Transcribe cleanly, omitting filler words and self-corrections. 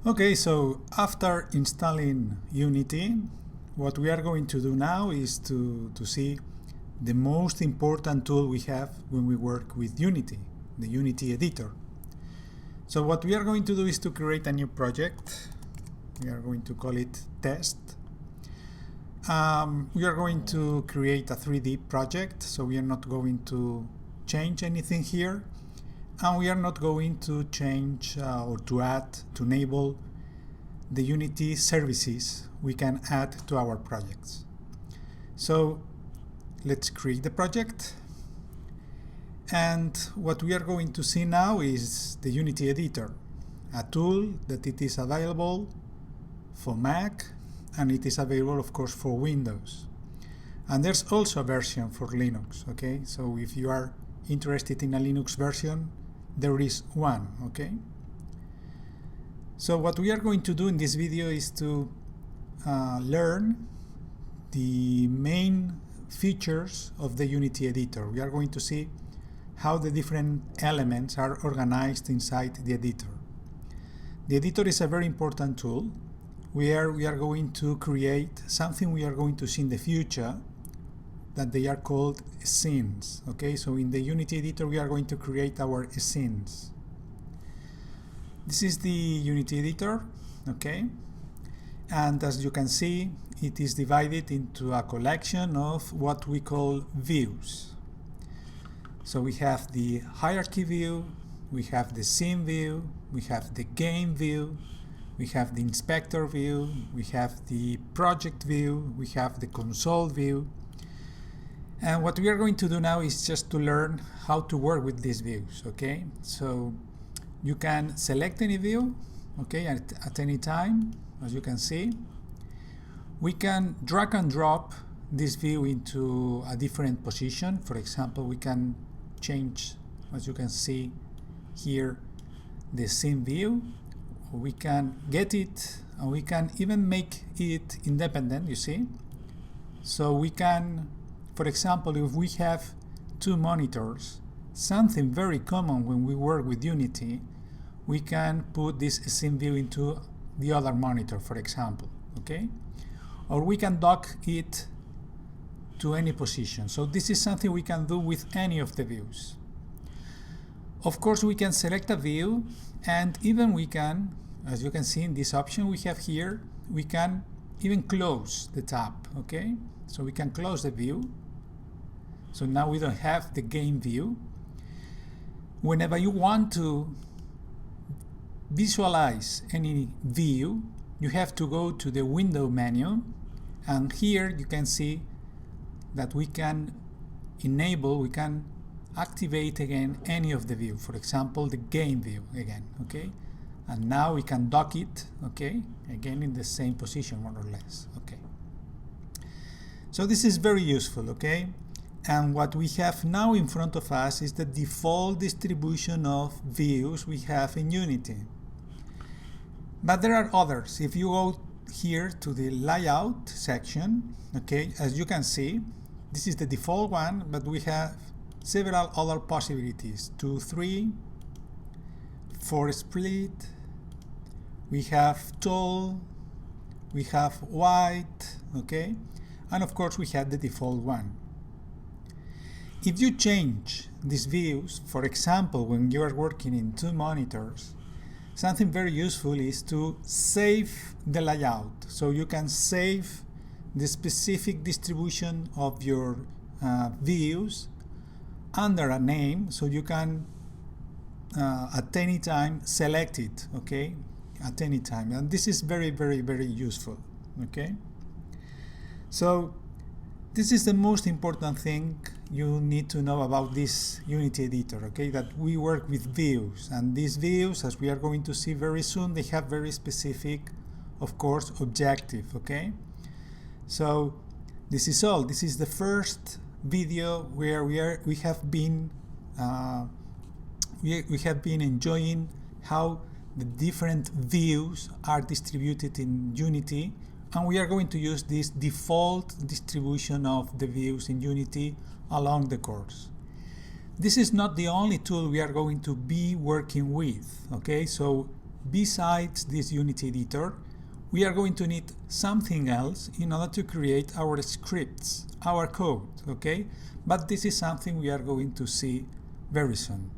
Okay, so after installing Unity, what we are going to do now is to see the most important tool we have when we work with Unity, the Unity editor. So what we are going to do is to create a new project. We are going to call it test. We are going to create a 3D project, so we are not going to change anything here. And we are not going to change or to add, to enable the Unity services we can add to our projects. So let's create the project. And what we are going to see now is the Unity editor, a tool that it is available for Mac, and it is available, of course, for Windows. And there's also a version for Linux, okay? So if you are interested in a Linux version, there is one, okay? So what we are going to do in this video is to learn the main features of the Unity editor. We are going to see how the different elements are organized inside the editor. The editor is a very important tool where we are going to create something we are going to see in the future that they are called scenes. Okay, so in the Unity editor we are going to create our scenes. This is the Unity editor, okay, and as you can see it is divided into a collection of what we call views. So we have the hierarchy view, we have the scene view, we have the game view, we have the inspector view, we have the project view, we have the console view. And what we are going to do now is just to learn how to work with these views, okay? So you can select any view, okay, at any time, as you can see. We can drag and drop this view into a different position. For example, we can change, as you can see here, the scene view. We can get it, and we can even make it independent, you see. So we can, for example, if we have two monitors, something very common when we work with Unity, we can put this scene view into the other monitor, for example, okay? Or we can dock it to any position. So this is something we can do with any of the views. Of course, we can select a view, and even we can, as you can see in this option we have here, we can even close the tab, okay? So we can close the view. So now we don't have the game view. Whenever you want to visualize any view, you have to go to the window menu, and here you can see that we can enable, we can activate again any of the view, for example the game view again, okay? And now we can dock it, okay, again in the same position more or less, okay? So this is very useful, okay? And what we have now in front of us is the default distribution of views we have in Unity. But there are others. If you go here to the layout section, okay, as you can see, this is the default one, but we have several other possibilities: 2, 3, 4 split, we have tall, we have wide, okay, and of course we have the default one. If you change these views, for example, when you are working in two monitors, something very useful is to save the layout. So you can save the specific distribution of your views under a name, so you can at any time select it, okay, at any time. And this is very, very, very useful, okay? So this is the most important thing you need to know about this Unity editor, okay, that we work with views, and these views, as we are going to see very soon, they have very specific, of course, objective, okay? So this is all. This is the first video where we have been enjoying how the different views are distributed in Unity, and we are going to use this default distribution of the views in Unity along the course. This is not the only tool we are going to be working with, okay? So besides this Unity editor, we are going to need something else in order to create our scripts, our code, okay? But this is something we are going to see very soon.